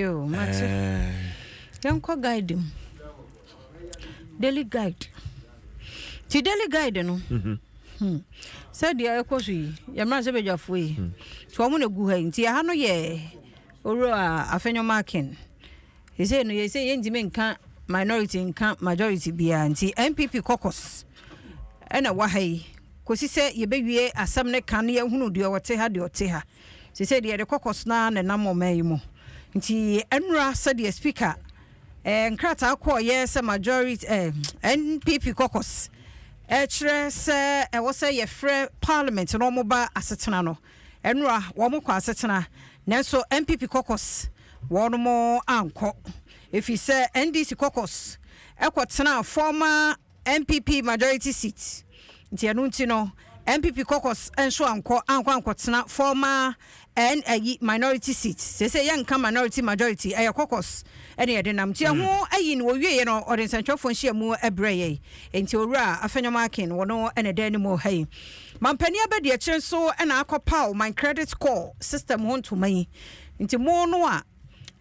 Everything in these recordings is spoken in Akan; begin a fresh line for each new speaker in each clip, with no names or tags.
Yo, Mati. Yanko guide him. Daily guide. Ti daily guide no. Said the akosi, ya mase be jafwe. To amu na gu ha nti ha no ye oro a afenyo marking. He say no ye say yendime nka minority nka majority bia nti MPP caucus. Ena wa hai kosi se ye bewie asam ne kan ye hunu de wote ha de ote ha. Se say the caucus na nam omayi mo. Nti enra said the speaker nkrata akọ ye se majority NPP caucus. Echere se wo se ye free parliament no mo ba asetena no. Enra wo mo kwa asetena. Nanso MPP caucus wo no mo anko. If you say NDC caucus ekotena former MPP majority seat. Nti anu nti no MPP caucus enso anko tena former minority seat. Say yanka minority majority caucus ene ye denam ti ho ayi no wie no ode sentwefo nhia mu ebreye enti owura afenyo marking wono ene dan mu hai mampani abede akire so ena akopa my credit score system ho ntomai nti mo no a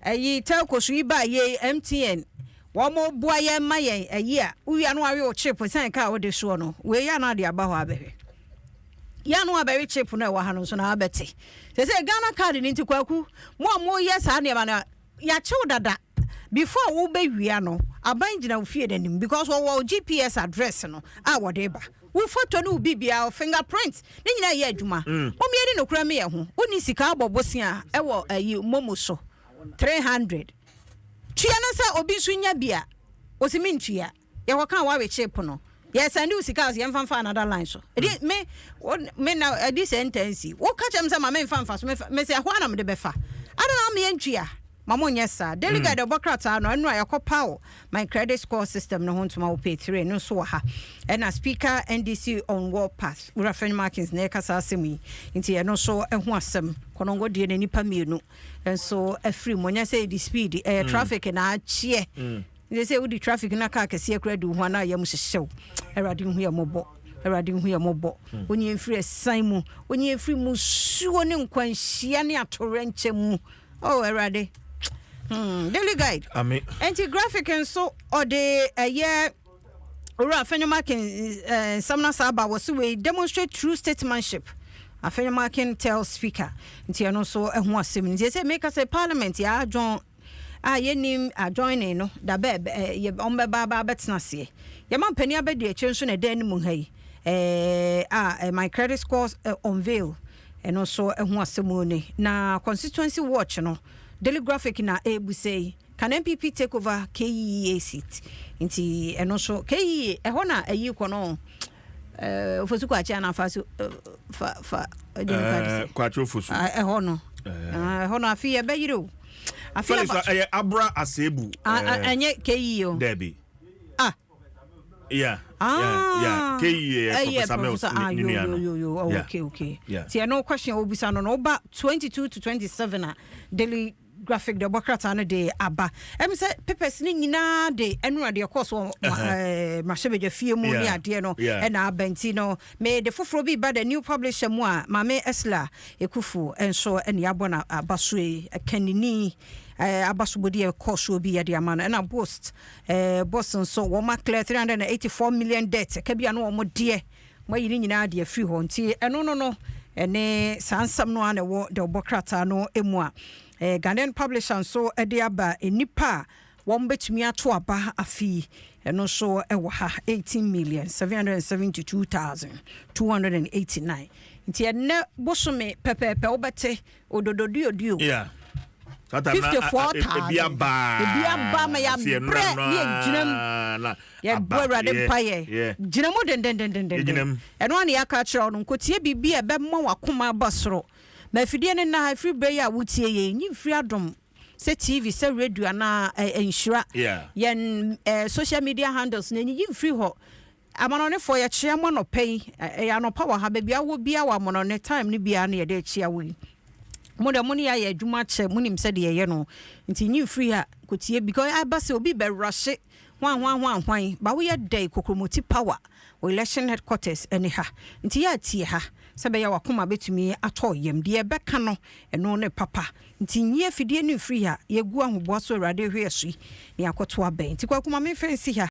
ayi telco so iba ye MTN wo mo bua ye maye ayi a uwi anu awe o chip san ka wo de so no we ya na de aba ho abehwe ya no abere chip no e wa ha no so na abete say Ghana card ni nti kwaku mo yes ha ne ma na ya chew dada before wo be wia no aban gina wo fie danim because wo GPS address no a wo de ba wo photo no bibia fingerprint ni nyina ye adwuma o me edi no kura me ye ho oni sika abobosia e wo ayi momo so 300 tua na sa obi so nya bia osimi ntua ye wo kan wa we chip no yes and you sika ye mfa another line so me na edi sentence wo ka chem say ma me mfa so me say ho na me de befa adana me ntua mamo nyesa delegate obokrata no enu ayakopa o my credit score system no hontuma wo pay 3 no so ha and speaker NDC on war pass Rafael Markins na kasa asemi nti e no so ehu asem konongo de na nipa mienu enso afri monya say the speed traffic na achie they say with the traffic na car kese akura du ho na yam hyehyew erade hu ya mobo erade hu ya mobo onye mfiri esan mu onye mfiri mu suo ne nkwanhia ne atorenche mu oh erade daily guide anti graphic and so or the year ora afenyo marking samna saba was we demonstrate true statesmanship afenyo marking tell speaker nti ano so ehu asem nti say make us a parliament ya join yenim join no da be ye ombeba ba betna se ye man pani abedi e chenso na dan mu hai my credit scores unveil and also ehu asem oni na constituency watch no daily graphic na ebu say can MPP take over KEA seat inti eno so KEA e ho na ayi ko no ofosu kwa cha na faso fa
kwa cho ofosu
e ho no afi e be yiro afi
abra asebu
anye KEA o
debi yeah KEA Professor
Samuel okay ti eno question obisa no ba 22 to 27 daily graphic the Bokrata no de aba em say papers ni nyina de enura de course mahyebeje fie mu ni ade no e na abanti no me de foforo bi ba the new publisher mu a mame Esla Ekufu enso ene abona abasoe kanini abasobodi e course obi ya de amana na boss so wo ma clear 384 million debt ka bia no wo de mayiri nyina de free ho nti eno no ene sansam no ana wo de Bokrata no emu a Ghanaian publisher so ediaba enipa won betumi ato aba afi eno so ewo ha 18,772,289 nti ene bosome pepepe obete odododio
yeah
54,000 ebiaba ma ya bre ye ginam ya bora de paye ginam den eno an ya ka kire ono nkotie bibia be mo wakoma basoro ma fidie ne na free bay a wutie ye nyi free Adom se TV se radio na ensura yen social media handles na nyi free ho amano ne for ya chia mo no pay ya no power ha bia wo bia wa mo no ne time ne bia na ye de chia we mo de mo ne ya adwuma che mo nim se de ye no nti nyi free ha kotie because abase obi be rush hwan ba wo ye dey kokromoti power election headquarters eni ha nti ya tie ha sebe ya wakoma betumi ato yem de ebeka no eno ne papa nti nye fidie ne free ha yegu ahoboa so awurade hwe asui ne akoto aben nti kwa kuma me fancy ha